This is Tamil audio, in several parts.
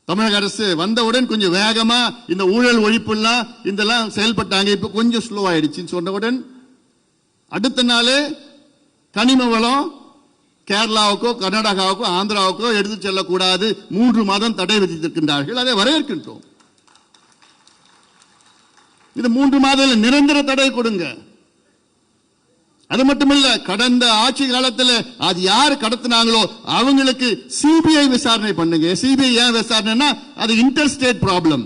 தமிழக அரசு வந்தவுடன் கொஞ்சம் வேகமா இந்த ஊழல் ஒழிப்புலாம் இதெல்லாம் செயல்பட்டாங்க. இப்ப கொஞ்சம் ஸ்லோ ஆயிடுச்சுன்னு சொன்னவுடன் அடுத்த நாளே கனிம வளம் கேரளாவுக்கோ கர்நாடகாவுக்கோ ஆந்திராவுக்கோ எடுத்து செல்லக்கூடாது 3 மாதம் தடை விதித்திருக்கின்றார்கள். அதை வரவேற்கின்றோம். இது 3 மாதம் நிரந்தர தடை கொடுங்க. அது மட்டுமல்ல, கடந்த ஆட்சி காலத்தில் அது யார் கடத்தினாங்களோ அவங்களுக்கு சிபிஐ விசாரணை பண்ணுங்க. சிபிஐ ஏன் விசாரணைனா அது inter state problem.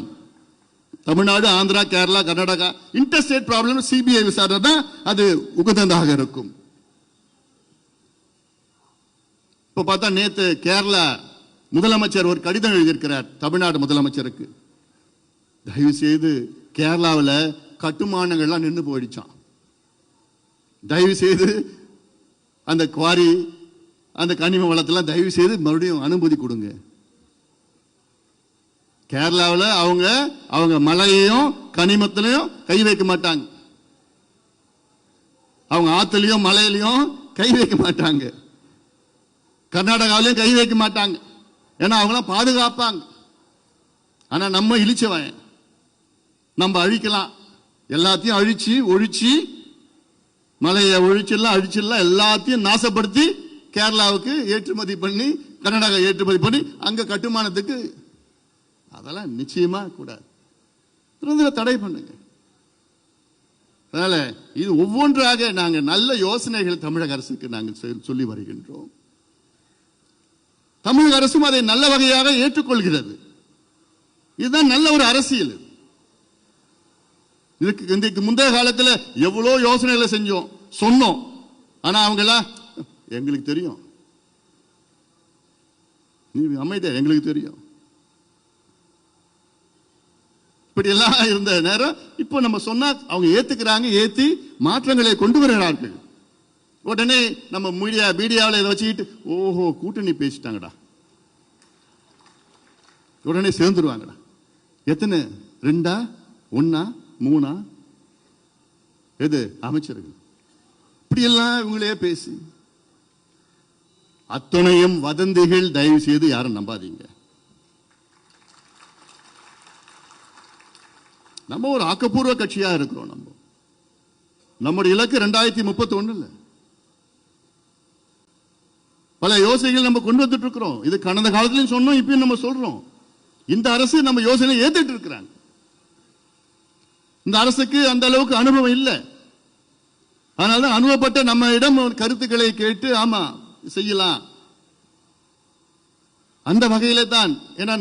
Tamil Nadu, Andhra, Kerala, Karnataka inter state problem. CBI விசாரணை தான் அது உகந்ததாக இருக்கும். இப்ப பார்த்தா நேத்து கேரளா முதலமைச்சர் ஒரு கடிதம் எழுதியிருக்கிறார் தமிழ்நாடு முதலமைச்சருக்கு. தயவு செய்து கேரளாவில் கட்டுமானங்கள்லாம் நின்று போயிடுச்சான். தயவு செய்து அந்த குவாரி அந்த கனிம வளத்தெல்லாம் தயவு செய்து மறுபடியும் அனுமதி கொடுங்க. கேரளாவில் அவங்க மலையையும் கனிமத்திலையும் கை வைக்க மாட்டாங்க. அவங்க ஆத்துலயும் மலையிலையும் கை வைக்க மாட்டாங்க. கர்நாடகாவிலையும் கை வைக்க மாட்டாங்க. ஏன்னா அவங்களாம் பாதுகாப்பாங்க. ஆனா நம்ம இழிச்சவன், நம்ம அழிக்கலாம். எல்லாத்தையும் அழிச்சு ஒழிச்சு மலையை ஒழிச்சிடலாம், அழிச்சிடலாம், எல்லாத்தையும் நாசப்படுத்தி கேரளாவுக்கு ஏற்றுமதி பண்ணி கர்நாடகா ஏற்றுமதி பண்ணி அங்க கட்டுமானத்துக்கு அதெல்லாம் நிச்சயமா கூடாது. தடை பண்ணுங்க. அதனால இது ஒவ்வொன்றாக நாங்கள் நல்ல யோசனைகள் தமிழக அரசுக்கு நாங்கள் சொல்லி வருகின்றோம். தமிழக அரசும் அதை நல்ல வகையாக ஏற்றுக்கொள்கிறது. இதுதான் நல்ல ஒரு அரசியல். இதுக்கு முந்தைய காலத்தில் எவ்வளோ யோசனைகளை செஞ்சோம், சொன்னோம். ஆனா அவங்க எல்லாம் எங்களுக்கு தெரியும், நீ அமைதியா, எங்களுக்கு தெரியும், இப்படி எல்லாம் இருந்த நேரம் இப்போ நம்ம சொன்னா அவங்க ஏத்துக்கிறாங்க. ஏத்தி மாற்றங்களை கொண்டு வருகிறார்கள். உடனே நம்ம மீடியாவில் இதை வச்சுக்கிட்டு ஓஹோ கூட்டணி பேசிட்டாங்கடா, உடனே சேர்ந்துருவாங்கடா. எத்தனை 2, 1, 3 எது அமைச்சர்கள் இப்படி எல்லாம் இவங்களே பேசி அத்துணையும் வதந்திகள். தயவு செய்து யாரும் நம்பாதீங்க. நம்ம ஒரு ஆக்கப்பூர்வ கட்சியா இருக்கிறோம். நம்முடைய இலக்கு 2031 பல யோசனைகள் நம்ம கொண்டு வந்துட்டு இருக்கிறோம். இது கடந்த காலத்திலும் சொன்னோம், இப்பயும் நம்ம சொல்றோம். இந்த அரசு நம்ம யோசனை ஏத்துட்டு இருக்கிறாங்க. இந்த அரசுக்கு அந்த அளவுக்கு அனுபவம் இல்லை. அதனால அனுபவப்பட்ட நம்ம இடம் கருத்துக்களை கேட்டு ஆமா செய்யலாம் அந்த வகையில தான். ஏன்னா